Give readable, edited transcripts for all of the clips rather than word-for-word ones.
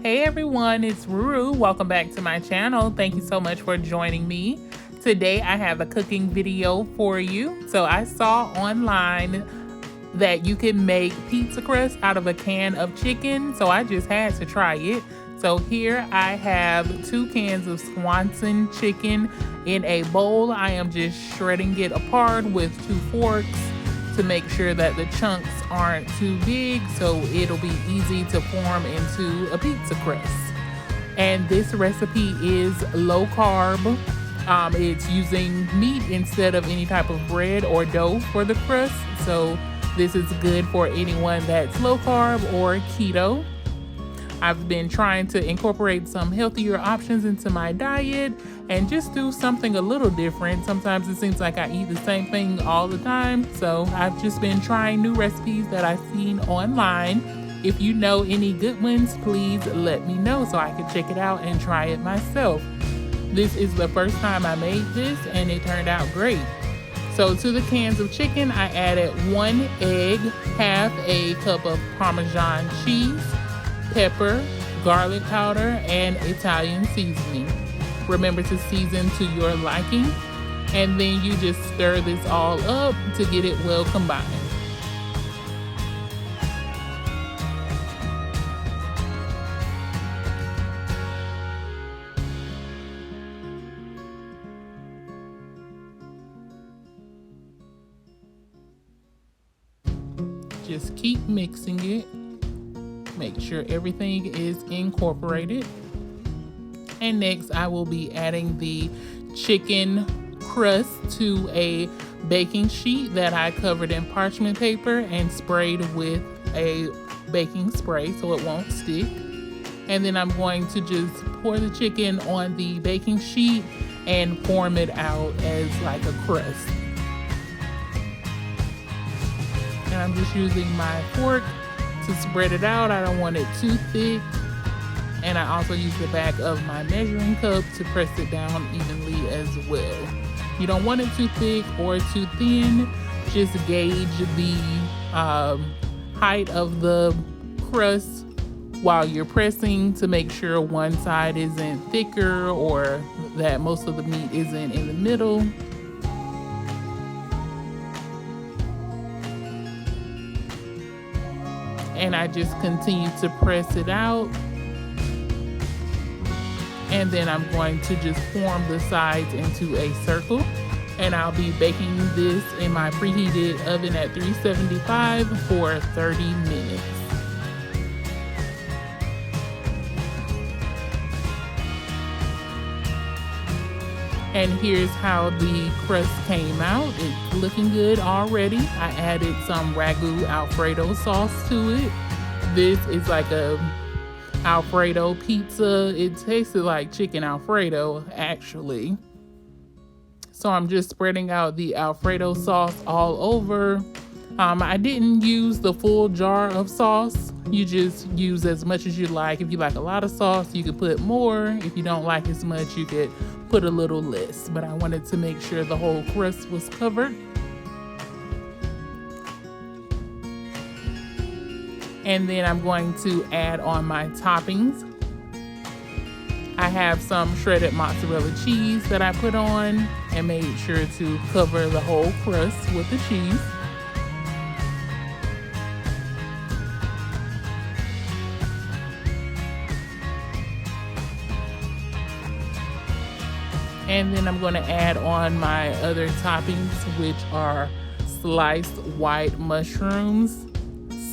Hey everyone, it's Ruru. Welcome back to my channel. Thank you so much for joining me. Today I have a cooking video for you. So I saw online that you can make pizza crust out of a can of chicken, so I just had to try it. So here I have 2 cans of Swanson chicken in a bowl. I am just shredding it apart with 2 forks to make sure that the chunks aren't too big, so it'll be easy to form into a pizza crust. And this recipe is low carb. It's using meat instead of any type of bread or dough for the crust, so this is good for anyone that's low carb or keto. I've been trying to incorporate some healthier options into my diet and just do something a little different. Sometimes it seems like I eat the same thing all the time, so I've just been trying new recipes that I've seen online. If you know any good ones, please let me know so I can check it out and try it myself. This is the first time I made this and it turned out great. So to the cans of chicken, I added 1 egg, half a cup of Parmesan cheese, pepper, garlic powder, and Italian seasoning. Remember to season to your liking, and then you just stir this all up to get it well combined. Just keep mixing it. Make sure everything is incorporated. And next I will be adding the chicken crust to a baking sheet that I covered in parchment paper and sprayed with a baking spray so it won't stick. And then I'm going to just pour the chicken on the baking sheet and form it out as like a crust. And I'm just using my fork to spread it out. I don't want it too thick. And I also use the back of my measuring cup to press it down evenly as well. You don't want it too thick or too thin. Just gauge the height of the crust while you're pressing to make sure one side isn't thicker or that most of the meat isn't in the middle. And I just continue to press it out. And then I'm going to just form the sides into a circle. And I'll be baking this in my preheated oven at 375 for 30 minutes. And here's how the crust came out. It's looking good already. I added some ragu Alfredo sauce to it. This is like a Alfredo pizza. It tasted like chicken Alfredo actually. So I'm just spreading out the Alfredo sauce all over. I didn't use the full jar of sauce. You just use as much as you like. If you like a lot of sauce, you could put more. If you don't like as much, you could put a little less. But I wanted to make sure the whole crust was covered. And then I'm going to add on my toppings. I have some shredded mozzarella cheese that I put on and made sure to cover the whole crust with the cheese. And then I'm going to add on my other toppings, which are sliced white mushrooms,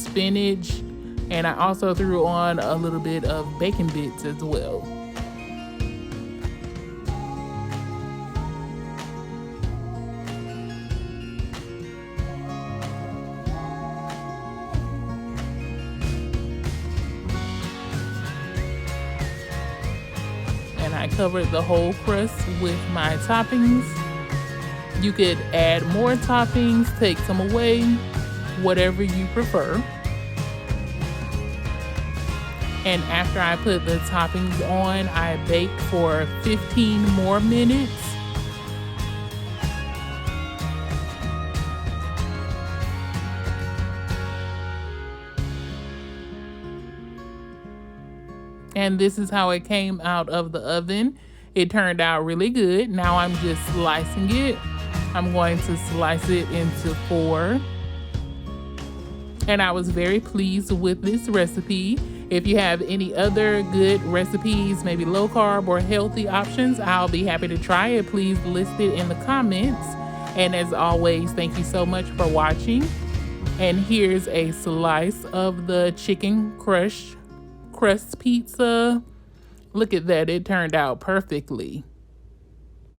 spinach, and I also threw on a little bit of bacon bits as well. And I covered the whole crust with my toppings. You could add more toppings, take some away, whatever you prefer. And after I put the toppings on, I baked for 15 more minutes. And this is how it came out of the oven. It turned out really good. Now I'm just slicing it. I'm going to slice it into 4. And I was very pleased with this recipe. If you have any other good recipes, maybe low carb or healthy options, I'll be happy to try it. Please list it in the comments. And as always, thank you so much for watching. And here's a slice of the chicken crust pizza. Look at that, it turned out perfectly.